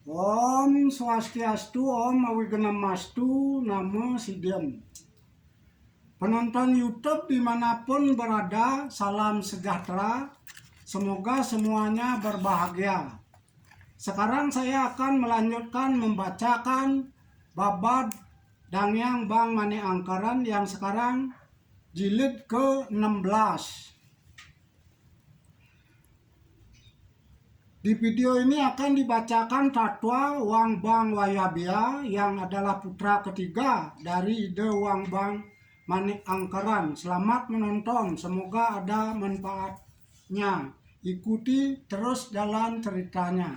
Om Swastiastu, Om Awigamastu, Namo Sidhyam. Penonton YouTube dimanapun berada, salam sejahtera. Semoga semuanya berbahagia. Sekarang saya akan melanjutkan membacakan babad Dangyang Bang Mane Angkaran yang sekarang jilid ke-16. Di video ini akan dibacakan fatwa Wang Bang Wayabia yang adalah putra ketiga dari ide Wang Bang Manik Angkaran. Selamat menonton, semoga ada manfaatnya. Ikuti terus jalan ceritanya.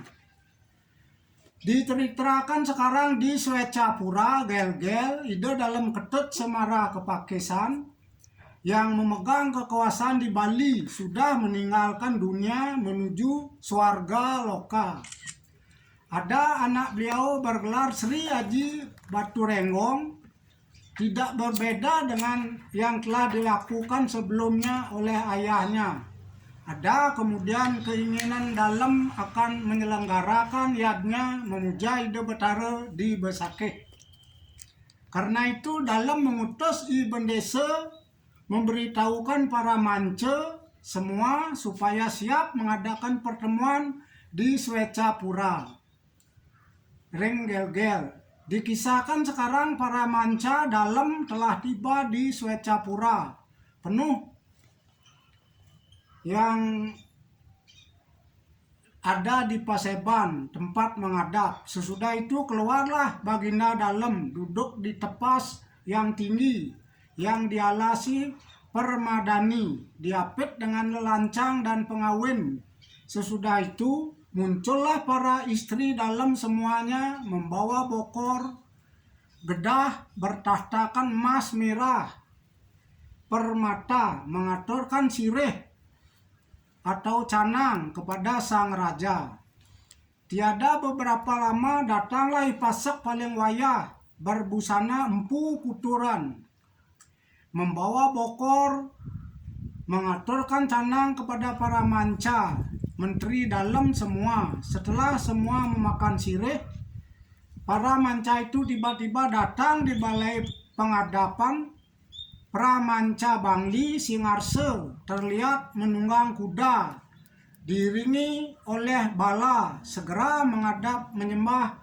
Diceritakan sekarang di Swecapura, Gel-Gel, ide dalam Ketut Semara Kepakesan yang memegang kekuasaan di Bali sudah meninggalkan dunia menuju swarga loka. Ada anak beliau bergelar Sri Aji Baturenggong, tidak berbeda dengan yang telah dilakukan sebelumnya oleh ayahnya. Ada kemudian keinginan dalam akan menyelenggarakan yadnya memuja ide Betara di Besakeh. Karena itu dalam mengutus Ibn Desa memberitahukan para mance semua supaya siap mengadakan pertemuan di Swecapura. Ring Gel-Gel. Dikisahkan sekarang para manca dalam telah tiba di Swecapura. Penuh yang ada di Paseban, tempat menghadap. Sesudah itu keluarlah baginda dalam, duduk di tepas yang tinggi, yang dialasi permadani, diapit dengan lelancang dan pengawin. Sesudah itu muncullah para istri dalam semuanya membawa bokor, gedah bertahtakan emas merah, permata, mengaturkan sirih atau canang kepada sang raja. Tiada beberapa lama datanglah Ipasek paling wayah berbusana empu kuturan, membawa bokor, mengaturkan canang kepada para manca, menteri dalam semua. Setelah semua memakan sirih, para manca itu tiba-tiba datang di balai pengadapan. Pramanca Bangli Singarse terlihat menunggang kuda, diiringi oleh bala, segera menghadap menyembah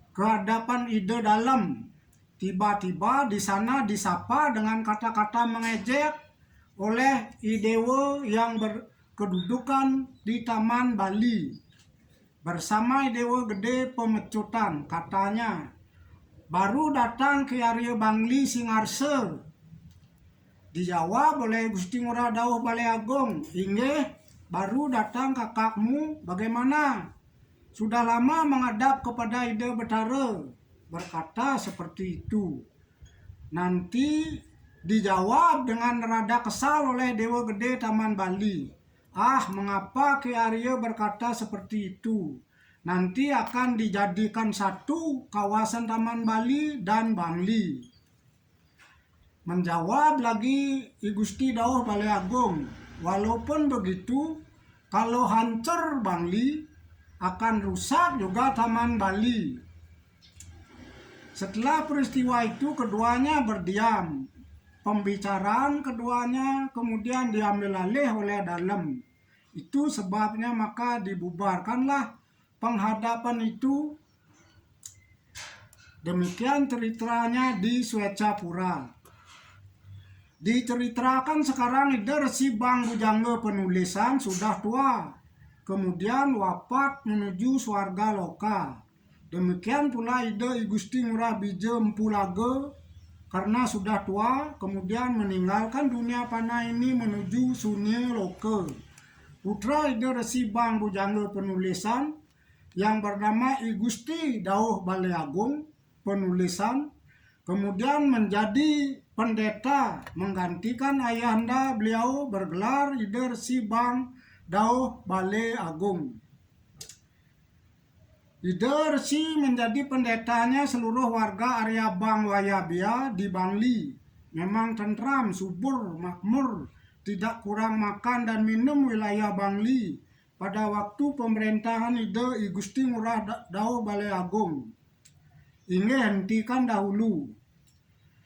kehadapan ide dalam. Tiba-tiba di sana disapa dengan kata-kata mengejek oleh idewa yang berkedudukan di Taman Bali bersama idewa gede pemecutan. Katanya, baru datang ke Arya Bangli Singarse. Dijawab oleh Gusti Ngurah Dawuh Balai Agung, "Inggih, baru datang kakakmu, bagaimana? Sudah lama menghadap kepada ide Betara." Berkata seperti itu. Nanti dijawab dengan rada kesal oleh Dewa Gede Taman Bali. "Ah, mengapa Ki Arya berkata seperti itu? Nanti akan dijadikan satu kawasan Taman Bali dan Bangli." Menjawab lagi I Gusti Dawuh Balai Agung, "Walaupun begitu, kalau hancur Bangli, akan rusak juga Taman Bali." Setelah peristiwa itu keduanya berdiam. Pembicaraan keduanya kemudian diambil alih oleh dalam. Itu sebabnya maka dibubarkanlah penghadapan itu. Demikian ceritanya di Swecapura. Diceritakan sekarang ide Resi Bang Bujangga penulisan sudah tua, kemudian wafat menuju swarga loka. Demikian pula ide I Gusti Ngurah Bija Empu Lage karena sudah tua, kemudian meninggalkan dunia panah ini menuju sunya loka. Putra ide Resi Bang Bujangga penulisan yang bernama I Gusti Dawuh Balai Agung penulisan kemudian menjadi pendeta menggantikan ayahanda beliau bergelar ide Resi Bang Dawuh Balai Agung. Ide Resi menjadi pendetanya seluruh warga Arya Bang Wayabia di Bangli. Memang tentram, subur, makmur, tidak kurang makan dan minum wilayah Bangli. pada waktu pemerintahan ide I Gusti Ngurah Dao Balai Agung. Ingin hentikan dahulu.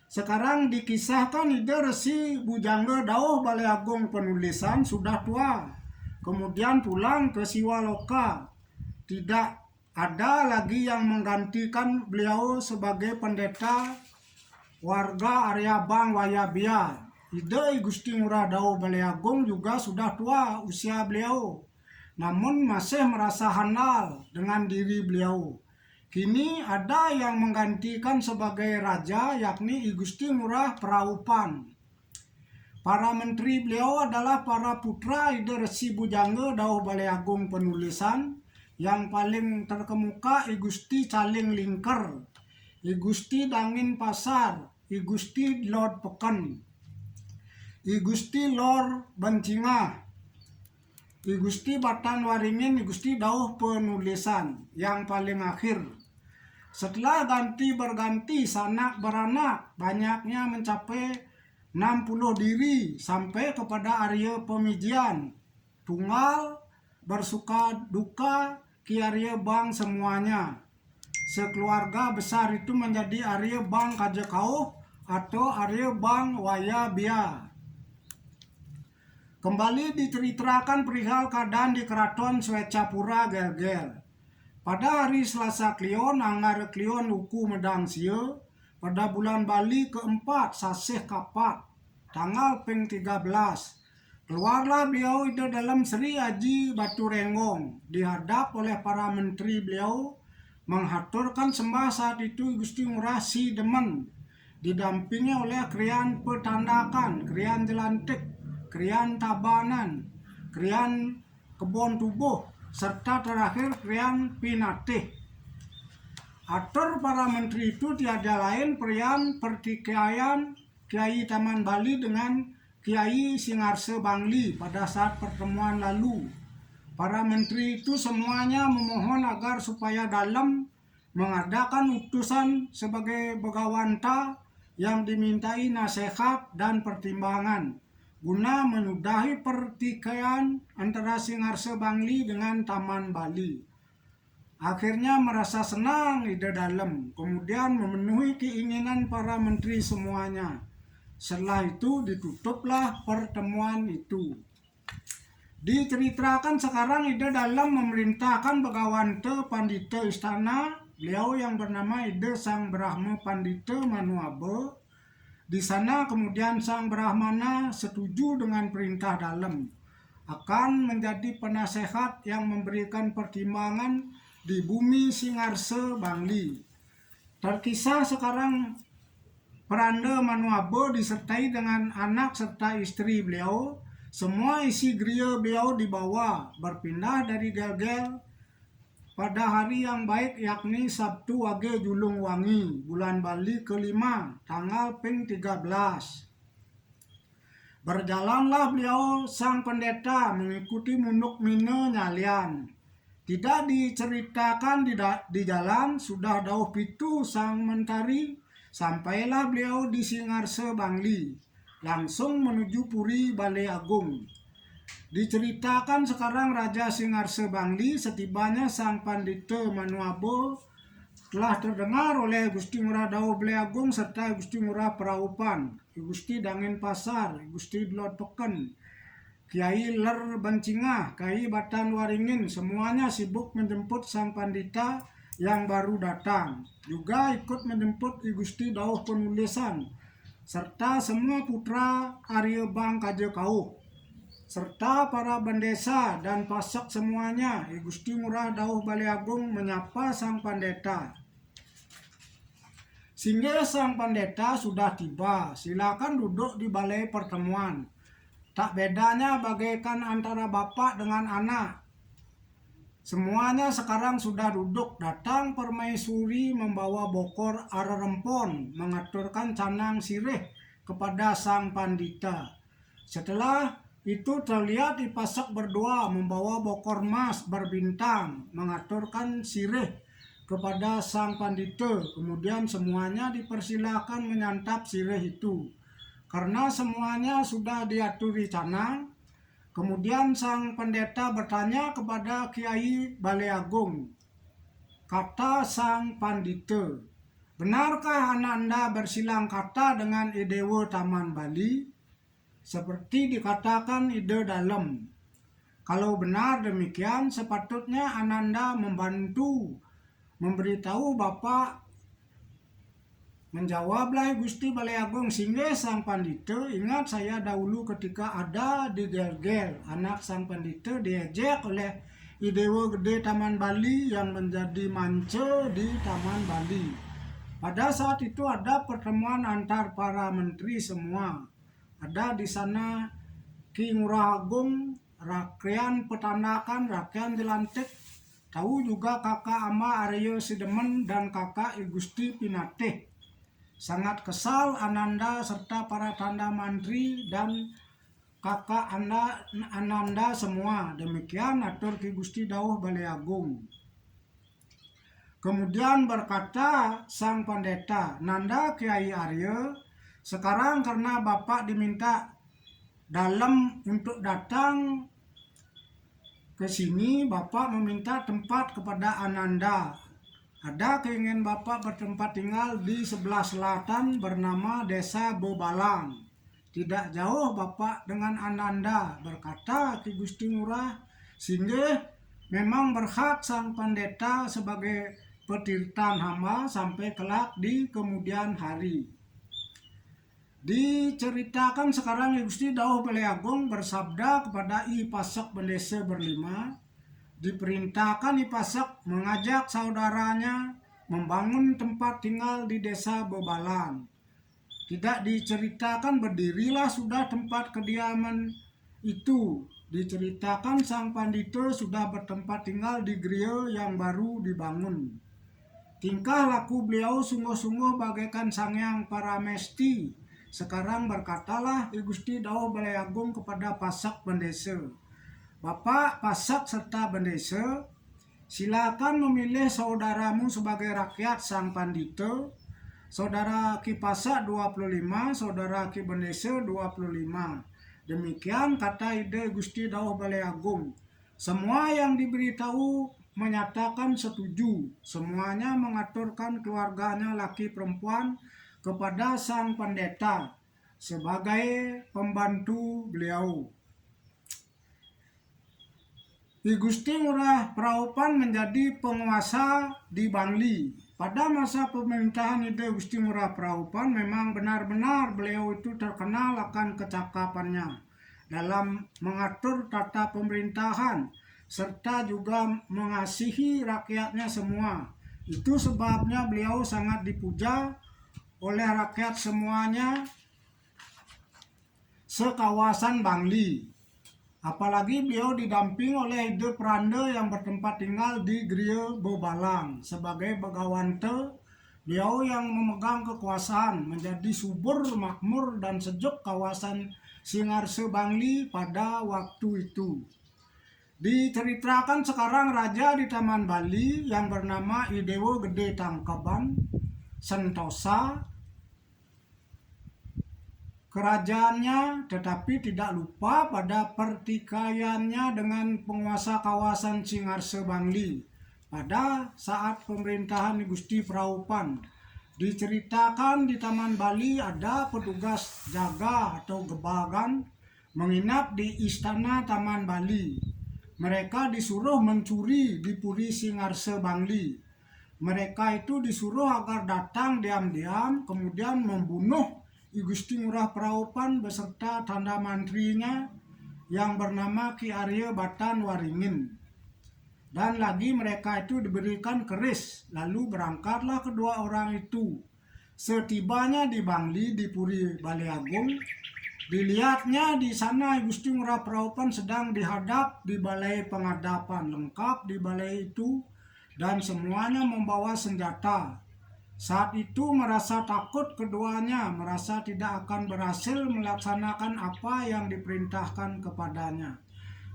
Sekarang dikisahkan ide Resi Bujangga Dao Balai Agung penulisan sudah tua. Kemudian pulang ke Siwaloka. Tidak ada lagi yang menggantikan beliau sebagai pendeta warga area Bang Wayabia. Ide Gusti Ngurah Dao Balai Agung juga sudah tua usia beliau, namun masih merasa handal dengan diri beliau. Kini ada yang menggantikan sebagai raja, yakni I Gusti Ngurah Praupan. Para menteri beliau adalah para putra Ide Resi Bujangga Dao Balai Agung penulisan. Yang paling terkemuka I Gusti Caling Lingker, I Gusti Dangin Pasar, I Gusti Lord Peken, I Gusti Lor Bencingah, I Gusti Batan Waringin, I Gusti Dauh penulisan. Yang paling akhir, setelah ganti berganti sanak beranak, banyaknya mencapai 60 diri sampai kepada Arya Pemijian, tunggal bersuka duka Ki Arya Bang semuanya. Sekeluarga besar itu menjadi Arya Bang Kajakauh atau Arya Bang Wayabia. Kembali diceritakan perihal keadaan di Keraton Swecapura Gelgel. Pada hari Selasa Kliwon, Anggar Kliwon Uku Medang Sia, pada bulan Bali keempat Sasih Kapat, tanggal peng 13, keluarlah beliau itu dalam Sri Aji Batu Renggong, dihadap oleh para menteri beliau, menghaturkan sembah saat itu Gusti Ngurah Si Demen, didampingi oleh Krian Petandakan, Krian Jelantik, Krian Tabanan, Krian Kebon Tubuh, serta terakhir Krian Pinatih. Atur para menteri itu tiada lain Prian Pertikaian Kiai Taman Bali dengan Kiai Singarse Bangli pada saat pertemuan lalu. Para menteri itu semuanya memohon agar supaya dalam mengadakan utusan sebagai begawanta yang dimintai nasihat dan pertimbangan guna menyudahi pertikaian antara Singarse Bangli dengan Taman Bali. Akhirnya merasa senang Ide Dalem, kemudian memenuhi keinginan para menteri semuanya. Setelah itu ditutuplah pertemuan itu. Diceritakan sekarang Ide Dalem memerintahkan Begawante Pandita Istana, beliau yang bernama Ide Sang Brahma Pandita Manuabe. Di sana kemudian Sang Brahmana setuju dengan perintah Dalem akan menjadi penasehat yang memberikan pertimbangan di bumi Singarse Bangli. Terkisah sekarang Peranda Manuabe disertai dengan anak serta istri beliau. Semua isi griya beliau dibawa berpindah dari Gelgel pada hari yang baik, yakni Sabtu Wage Julung Wangi, bulan Bali kelima, tanggal peng 13. Berjalanlah beliau sang pendeta mengikuti Munduk Mine Nyalian. Tidak diceritakan di jalan, sudah dauh pitu sang mentari, sampailah beliau di Singarse Bangli, langsung menuju Puri Balai Agung. Diceritakan sekarang Raja Singarse Bangli setibanya Sang Pandita Manuabe telah terdengar oleh Gusti Ngurah Dao Balai Agung serta Gusti Ngurah Praupan, Gusti Dangin Pasar, Gusti Lord Peken, Kiai Ler Bencingah, Kiai Batan Waringin, semuanya sibuk menjemput Sang Pandita yang baru datang. Juga ikut menjemput Gusti Dauh Penulisan serta semua putra Arya Bang Kajakauh, serta para bendesa dan pasak semuanya. Gusti Ngurah Dao Balai Agung menyapa Sang Pandeta. Sehingga Sang Pandeta sudah tiba, silakan duduk di balai pertemuan. Tak bedanya bagaikan antara bapak dengan anak. Semuanya sekarang sudah duduk. Datang permaisuri membawa bokor arerempon, mengaturkan canang sirih kepada Sang Pandita. Setelah itu terlihat dipasak berdua membawa bokor emas berbintang, mengaturkan sirih kepada Sang Pandita. Kemudian semuanya dipersilahkan menyantap sirih itu. Karena semuanya sudah diaturi canang, Kemudian sang pendeta bertanya kepada Kiai Baleagung. Kata sang pandita, benarkah Ananda bersilang kata dengan Idewa Taman Bali? Seperti dikatakan Ide dalam. Kalau benar demikian, sepatutnya Ananda membantu memberitahu Bapak. Menjawablah Gusti Baleagung, sehingga sang pandita, ingat saya dahulu ketika ada di Gel-Gel, anak sang pandita diejek oleh Idewa Gede Taman Bali yang menjadi mance di Taman Bali. Pada saat itu ada pertemuan antar para menteri semua. Ada di sana Ki Ngurah Agung, Rakyat Petanakan, Rakyat Jelantik, tahu juga kakak Ama Aryo Sidemen dan kakak I Gusti Pinatih. Sangat kesal Ananda serta para tanda mantri dan kakak Ananda semua. Demikian atur Ki Gusti Dawuh Baleagung. Kemudian berkata sang pendeta, Nanda Kiai Arya, sekarang karena Bapak diminta dalam untuk datang ke sini, Bapak meminta tempat kepada Ananda. Ada keinginan Bapak bertempat tinggal di sebelah selatan bernama Desa Bobalang. Tidak jauh Bapak dengan Ananda, berkata Ki Gusti Ngurah, sehingga memang berhak sang pendeta sebagai petirtan hamba sampai kelak di kemudian hari. Diceritakan sekarang Gusti Dawuh Baleagung bersabda kepada I Pasek Bendesa berlima, diperintahkan I Pasek mengajak saudaranya membangun tempat tinggal di Desa Bobalang. Tidak diceritakan berdirilah sudah tempat kediaman itu. Diceritakan sang pandita sudah bertempat tinggal di gereja yang baru dibangun. Tingkah laku beliau sungguh-sungguh bagaikan Sangyang Paramesti. Sekarang berkatalah I Gusti Dawuh Baleagung kepada Pasek Bendesa, Bapak Pasek serta Bendesa, silakan memilih saudaramu sebagai rakyat sang pandita. Saudara Ki Pasek 25, saudara Ki Bendesa 25. Demikian kata ide Gusti Dawuh Baleagung. Semua yang diberitahu menyatakan setuju. Semuanya mengaturkan keluarganya laki perempuan kepada sang pendeta sebagai pembantu beliau. I Gusti Ngurah Praopan menjadi penguasa di Bangli. Pada masa pemerintahan Ide Gusti Ngurah Praopan memang benar-benar beliau itu terkenal akan kecakapannya dalam mengatur tata pemerintahan serta juga mengasihi rakyatnya semua. Itu sebabnya beliau sangat dipuja oleh rakyat semuanya sekawasan Bangli. Apalagi beliau didamping oleh Ide Pranda yang bertempat tinggal di Gereja Bobalang. Sebagai Begawante, beliau yang memegang kekuasaan menjadi subur, makmur, dan sejuk kawasan Singarse Bangli pada waktu itu. Diceritakan sekarang raja di Taman Bali yang bernama Idewa Gede Tangkaban Sentosa kerajaannya, tetapi tidak lupa pada pertikaiannya dengan penguasa kawasan Singarse Bangli pada saat pemerintahan Gusti Praopan. Diceritakan di Taman Bali ada petugas jaga atau gebagan menginap di istana Taman Bali. Mereka disuruh mencuri di Puri Singarse Bangli. Mereka itu disuruh agar datang diam-diam kemudian membunuh I Gusti Ngurah Praopan beserta tanda mantrinya yang bernama Ki Arya Batan Waringin. Dan lagi mereka itu diberikan keris. Lalu berangkatlah kedua orang itu. Setibanya di Bangli, di Puri Baleagung, dilihatnya di sana I Gusti Ngurah Praopan sedang dihadap di balai pengadapan. Lengkap di balai itu dan semuanya membawa senjata. Saat itu merasa takut keduanya, merasa tidak akan berhasil melaksanakan apa yang diperintahkan kepadanya.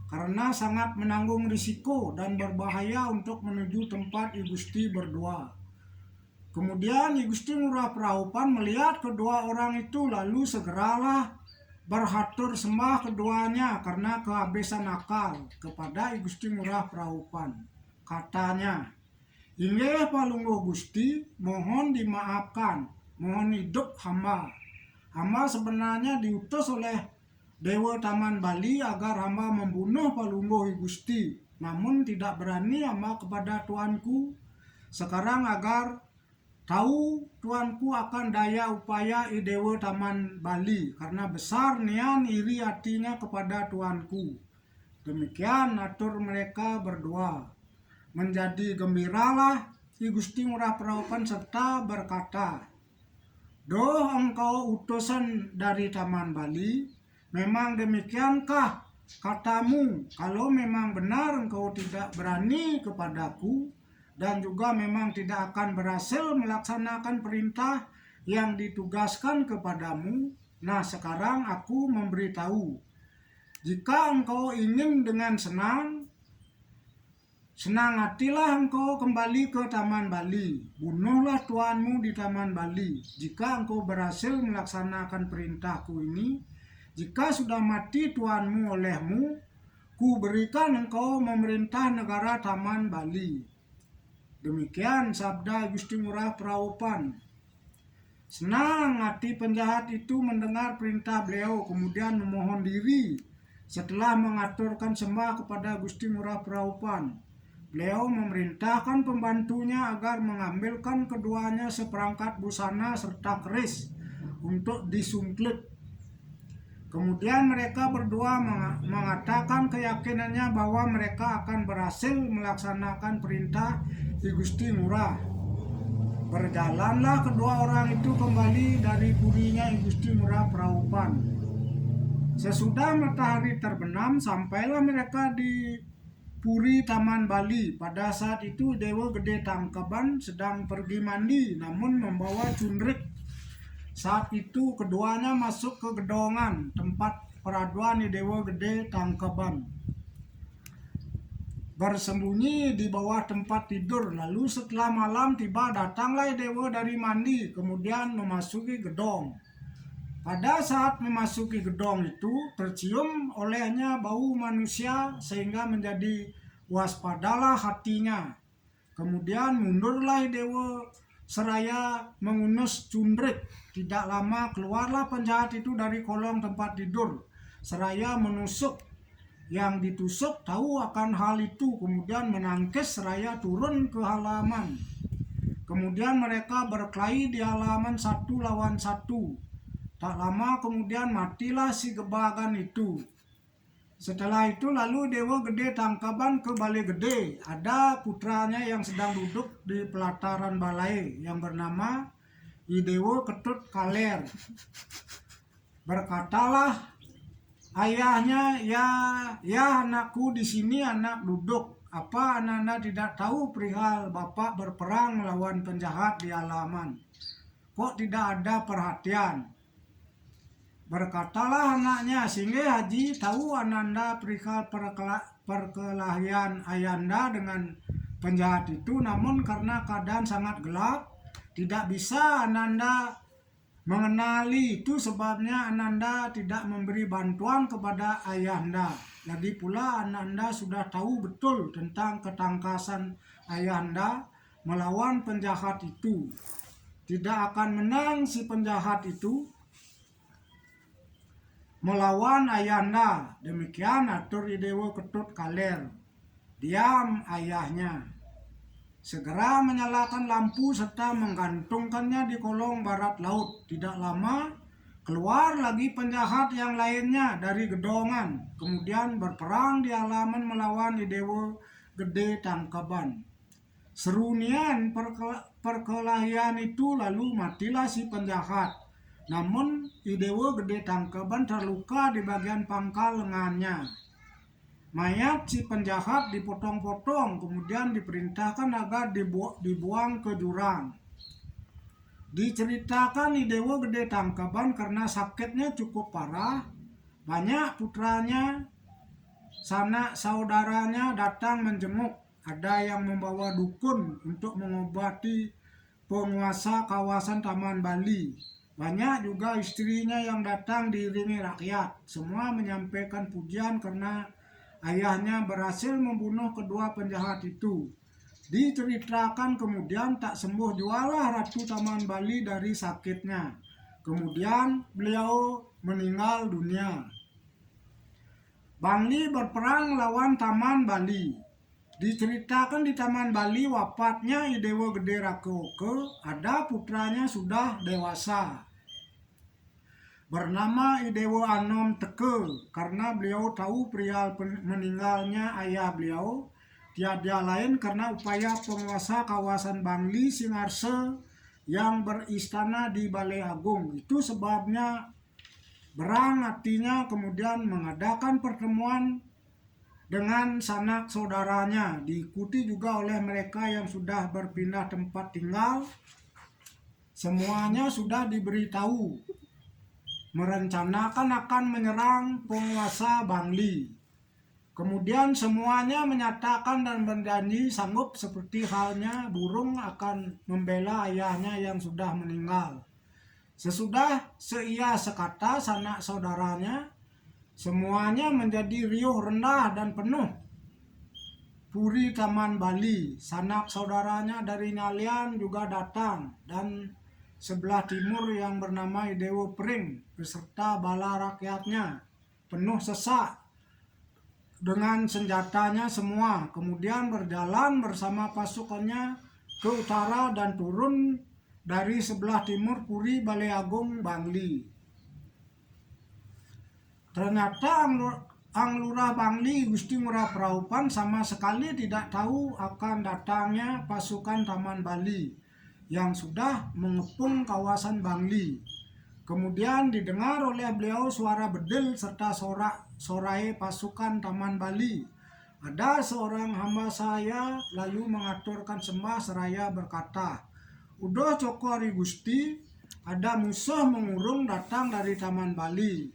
Karena sangat menanggung risiko dan berbahaya untuk menuju tempat I Gusti berdua. Kemudian I Gusti Ngurah Praopan melihat kedua orang itu lalu segeralah berhatur sembah keduanya karena kehabisan akal kepada I Gusti Ngurah Praupan. Katanya, "Inggih palungguh Gusti, mohon dimaafkan, mohon hidup hamba. Hamba sebenarnya diutus oleh Dewa Taman Bali agar hamba membunuh palungguh I Gusti, namun tidak berani hamba kepada tuanku. Sekarang agar tahu tuanku akan daya upaya I Dewa Taman Bali, karena besar nian iri hatinya kepada tuanku." Demikian atur mereka berdua. Menjadi gembiralah I Gusti Ngurah Praupan serta berkata, "Doh engkau utusan dari Taman Bali, memang demikiankah katamu? Kalau memang benar engkau tidak berani kepadaku, dan juga memang tidak akan berhasil melaksanakan perintah yang ditugaskan kepadamu, nah sekarang aku memberitahu, jika engkau ingin dengan senang hatilah engkau kembali ke Taman Bali. Bunuhlah tuanmu di Taman Bali. Jika engkau berhasil melaksanakan perintahku ini, jika sudah mati tuanmu olehmu, ku berikan engkau memerintah negara Taman Bali." Demikian sabda Gusti Ngurah Praupan. Senang hati penjahat itu mendengar perintah beliau, kemudian memohon diri. Setelah mengaturkan sembah kepada Gusti Ngurah Praupan, beliau memerintahkan pembantunya agar mengambilkan keduanya seperangkat busana serta keris untuk disungklit. Kemudian mereka berdua mengatakan keyakinannya bahwa mereka akan berhasil melaksanakan perintah I Gusti Ngurah. Berjalanlah kedua orang itu kembali dari purinya I Gusti Ngurah Praupan. Sesudah matahari terbenam, sampailah mereka di puri Taman Bali. Pada saat itu Dewa Gede Tangkaban sedang pergi mandi, namun membawa cundrik. Saat itu keduanya masuk ke gedongan tempat peraduan Dewa Gede Tangkaban, bersembunyi di bawah tempat tidur. Lalu setelah malam tiba, datanglah Dewa dari mandi, kemudian memasuki gedong. Pada saat memasuki gedong itu, tercium olehnya bau manusia sehingga menjadi waspadalah hatinya. Kemudian mundurlah Dewa seraya mengunus cundrik. Tidak lama keluarlah penjahat itu dari kolong tempat tidur seraya menusuk. Yang ditusuk tahu akan hal itu, kemudian menangkis seraya turun ke halaman. Kemudian mereka berkelahi di halaman 1 lawan 1. Tak lama kemudian matilah si gebagan itu. Setelah itu lalu Dewa Gede Tangkaban ke Balai Gede. Ada putranya yang sedang duduk di pelataran balai yang bernama I Dewa Ketut Kaler. Berkatalah ayahnya, ya anakku, di sini anak duduk. Apa Ananda tidak tahu perihal bapak berperang melawan penjahat di halaman? Kok tidak ada perhatian? Berkatalah anaknya, sehingga Haji tahu Ananda perihal perkelahian ayanda dengan penjahat itu, namun karena keadaan sangat gelap, tidak bisa Ananda mengenali itu, sebabnya Ananda tidak memberi bantuan kepada ayahanda. Lagi pula Ananda sudah tahu betul tentang ketangkasan ayahanda melawan penjahat itu. Tidak akan menang si penjahat itu melawan ayahanda. Demikian atur I Dewa Ketut Kaler. Diam ayahnya. Segera menyalakan lampu serta menggantungkannya di kolong barat laut. Tidak lama keluar lagi penjahat yang lainnya dari gedongan, kemudian berperang di halaman melawan I Dewa Gede Tangkaban. Serunian perkelahian itu, lalu matilah si penjahat. Namun I Dewa Gede Tangkaban terluka di bagian pangkal lengannya. Mayat si penjahat dipotong-potong, kemudian diperintahkan agar dibuang ke jurang. Diceritakan I Dewa Gede Tangkaban karena sakitnya cukup parah, banyak putranya, sanak saudaranya datang menjenguk. Ada yang membawa dukun untuk mengobati penguasa kawasan Taman Bali. Banyak juga istrinya yang datang diiringi rakyat. Semua menyampaikan pujian karena ayahnya berhasil membunuh kedua penjahat itu. Diceritakan kemudian tak sembuh jualah Ratu Taman Bali dari sakitnya. Kemudian beliau meninggal dunia. Bangli berperang lawan Taman Bali. Diceritakan di Taman Bali wafatnya I Dewa Gede Rakeoke, ada putranya sudah dewasa bernama I Dewa Anom Teke, karena beliau tahu perihal meninggalnya ayah beliau tiada lain karena upaya penguasa kawasan Bangli Singarse yang beristana di Balai Agung. Itu sebabnya Berang artinya kemudian mengadakan pertemuan dengan sanak saudaranya, diikuti juga oleh mereka yang sudah berpindah tempat tinggal. Semuanya sudah diberitahu merencanakan akan menyerang penguasa Bangli. Kemudian semuanya menyatakan dan berjanji sanggup seperti halnya burung akan membela ayahnya yang sudah meninggal. Sesudah seia sekata sanak saudaranya, semuanya menjadi riuh rendah dan penuh puri Taman Bali. Sanak saudaranya dari Nyalian juga datang, dan sebelah timur yang bernama Dewa Pring beserta bala rakyatnya penuh sesak dengan senjatanya semua. Kemudian berjalan bersama pasukannya ke utara dan turun dari sebelah timur puri Balai Agung Bangli. Ternyata Ang Lurah Bangli Gusti Ngurah Praupan sama sekali tidak tahu akan datangnya pasukan Taman Bali yang sudah mengepung kawasan Bangli. Kemudian didengar oleh beliau suara bedil serta sorai pasukan Taman Bali. Ada seorang hamba saya lalu mengaturkan sembah seraya berkata, "Udah cokori Gusti, ada musuh mengurung datang dari Taman Bali."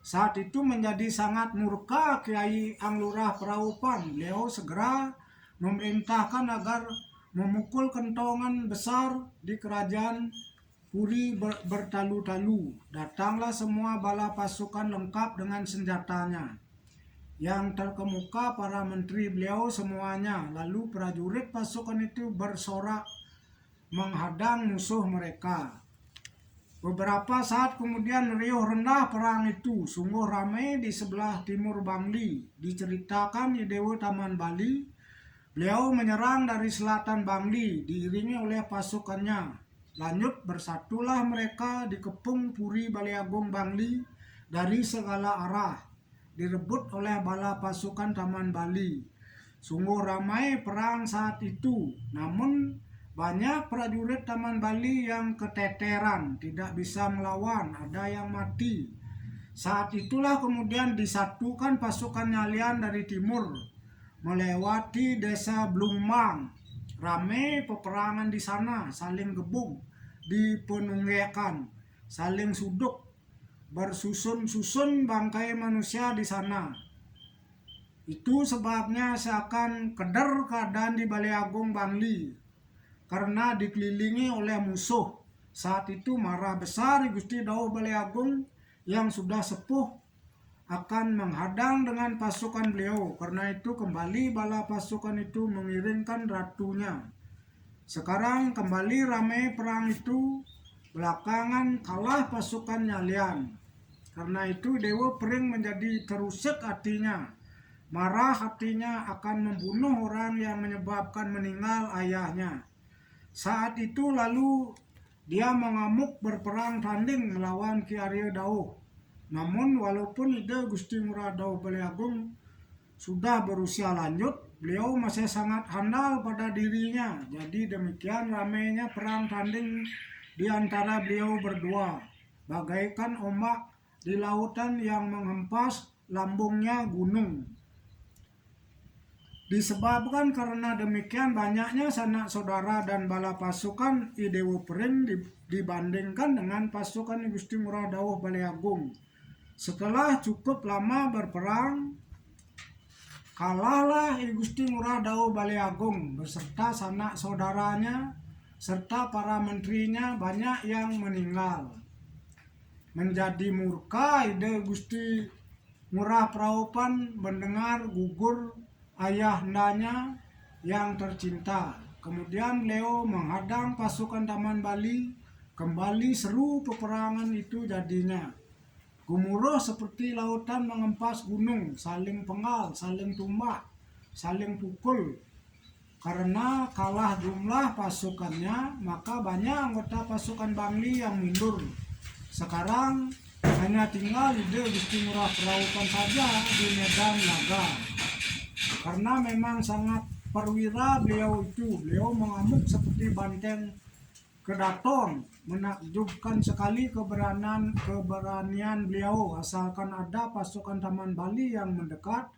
Saat itu menjadi sangat murka Kiai Ang Lurah Praupan. Beliau segera memerintahkan agar memukul kentongan besar di kerajaan Puri bertalu-talu. Datanglah semua bala pasukan lengkap dengan senjatanya. Yang terkemuka para menteri beliau semuanya. Lalu prajurit pasukan itu bersorak menghadang musuh mereka. Beberapa saat kemudian riuh rendah perang itu. Sungguh ramai di sebelah timur Bangli. Diceritakan di Dewa Taman Bali, beliau menyerang dari selatan Bangli diiringi oleh pasukannya. Lanjut bersatulah mereka dikepung puri Balai Agung Bangli dari segala arah, direbut oleh bala pasukan Taman Bali. Sungguh ramai perang saat itu, namun banyak prajurit Taman Bali yang keteteran, tidak bisa melawan, ada yang mati. Saat itulah kemudian disatukan pasukan Nyalian dari timur, melewati desa Blumang. Ramai peperangan di sana, saling gebuk, dipenunggakan, saling suduk, bersusun-susun bangkai manusia di sana. Itu sebabnya seakan keder keadaan di Balai Agung Bangli, karena dikelilingi oleh musuh. Saat itu marah besar Gusti Dawuh Balai Agung yang sudah sepuh akan menghadang dengan pasukan beliau. Karena itu kembali bala pasukan itu mengiringkan ratunya. Sekarang kembali ramai perang itu. Belakangan kalah pasukan Nyalian. Karena itu Dewa Pring menjadi terusik hatinya. Marah hatinya akan membunuh orang yang menyebabkan meninggal ayahnya. Saat itu lalu dia mengamuk berperang tanding melawan Ki Arya Dawuh. Namun walaupun ide Gusti Ngurah Dawuh Balai Agung sudah berusia lanjut, beliau masih sangat handal pada dirinya. Jadi demikian ramainya perang tanding di antara beliau berdua, bagaikan ombak di lautan yang menghempas lambungnya gunung. Disebabkan karena demikian banyaknya sanak saudara dan bala pasukan I Dewa Pring dibandingkan dengan pasukan Gusti Ngurah Dawuh Balai Agung. Setelah cukup lama berperang, kalahlah I Gusti Ngurah Dawuh Balai Agung beserta sanak saudaranya serta para menterinya, banyak yang meninggal. menjadi murka ide Gusti Ngurah Praopan mendengar gugur ayahandanya yang tercinta. Kemudian Leo menghadang pasukan Taman Bali. Kembali seru peperangan itu jadinya. Gemuruh seperti lautan mengempas gunung, saling penggal, saling tumbak, saling pukul. Karena kalah jumlah pasukannya, maka banyak anggota pasukan Bangli yang mundur. Sekarang hanya tinggal ide Gusti Ngurah Praopan saja di medan laga. Karena memang sangat perwira beliau itu. Beliau mengamuk seperti banteng kedaton. Menakjubkan sekali keberanian beliau. Asalkan ada pasukan Taman Bali yang mendekat,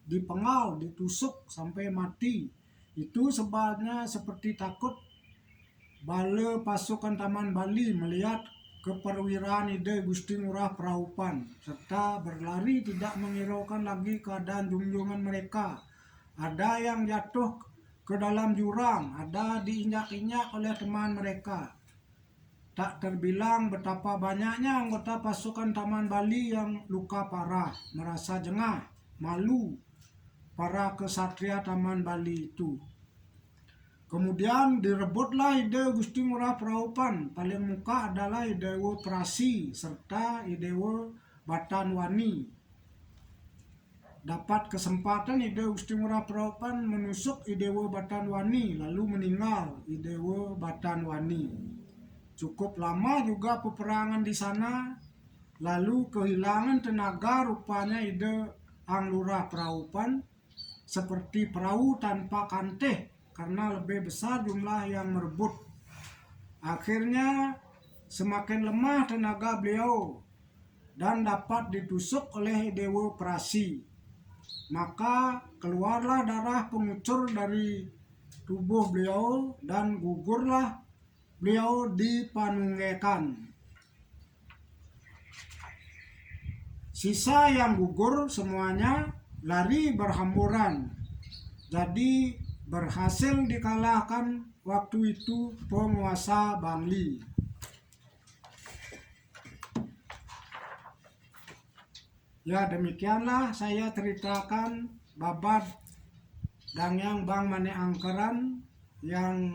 dipenggal, ditusuk sampai mati. Itu sebabnya seperti takut bala pasukan Taman Bali melihat keperwiraan ide Gusti Ngurah Praopan, serta berlari tidak menghiraukan lagi keadaan junjungan mereka. Ada yang jatuh ke dalam jurang, ada diinjak-injak oleh teman mereka. Tak terbilang betapa banyaknya anggota pasukan Taman Bali yang luka parah, merasa jengah, malu para kesatria Taman Bali itu. Kemudian direbutlah ide Gusti Ngurah Praopan. Paling muka adalah Idewo Prasi serta Idewo Batan Wani. Dapat kesempatan ide Gusti Ngurah Praopan menusuk Idewo Batan Wani, lalu meninggal Idewo Batan Wani. Cukup lama juga peperangan di sana, lalu kehilangan tenaga rupanya ide Anglurah Praopan seperti perahu tanpa kanteh karena lebih besar jumlah yang merebut. Akhirnya semakin lemah tenaga beliau dan dapat ditusuk oleh Dewa Prasi. Maka keluarlah darah pengucur dari tubuh beliau dan gugurlah beliau dipanunggekan. Sisa yang gugur semuanya lari berhamburan. Jadi berhasil dikalahkan waktu itu penguasa Bangli. Ya, demikianlah saya ceritakan babad Dangyang Bang Mane Angkeran yang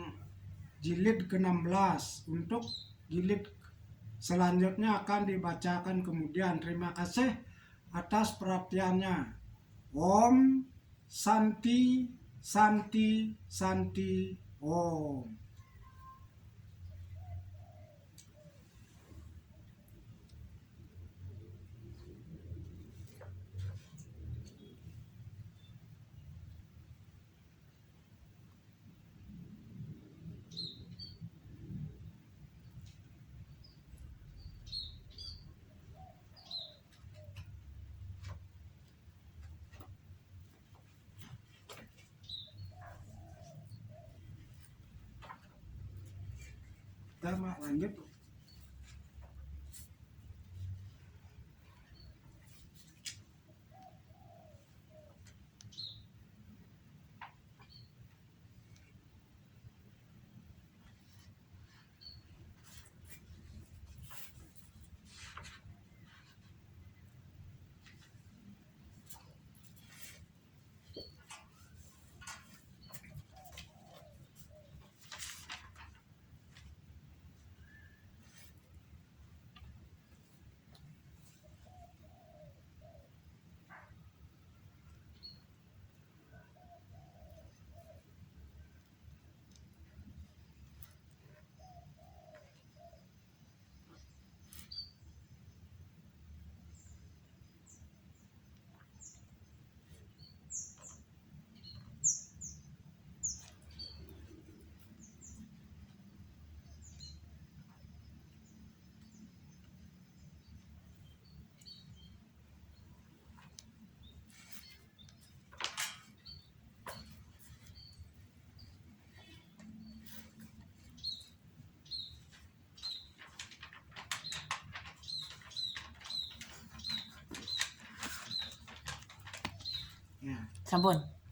jilid ke-16. Untuk jilid selanjutnya akan dibacakan kemudian. Terima kasih atas perhatiannya. Om Santi Santi Santi Om. Kita lanjut. Sampun.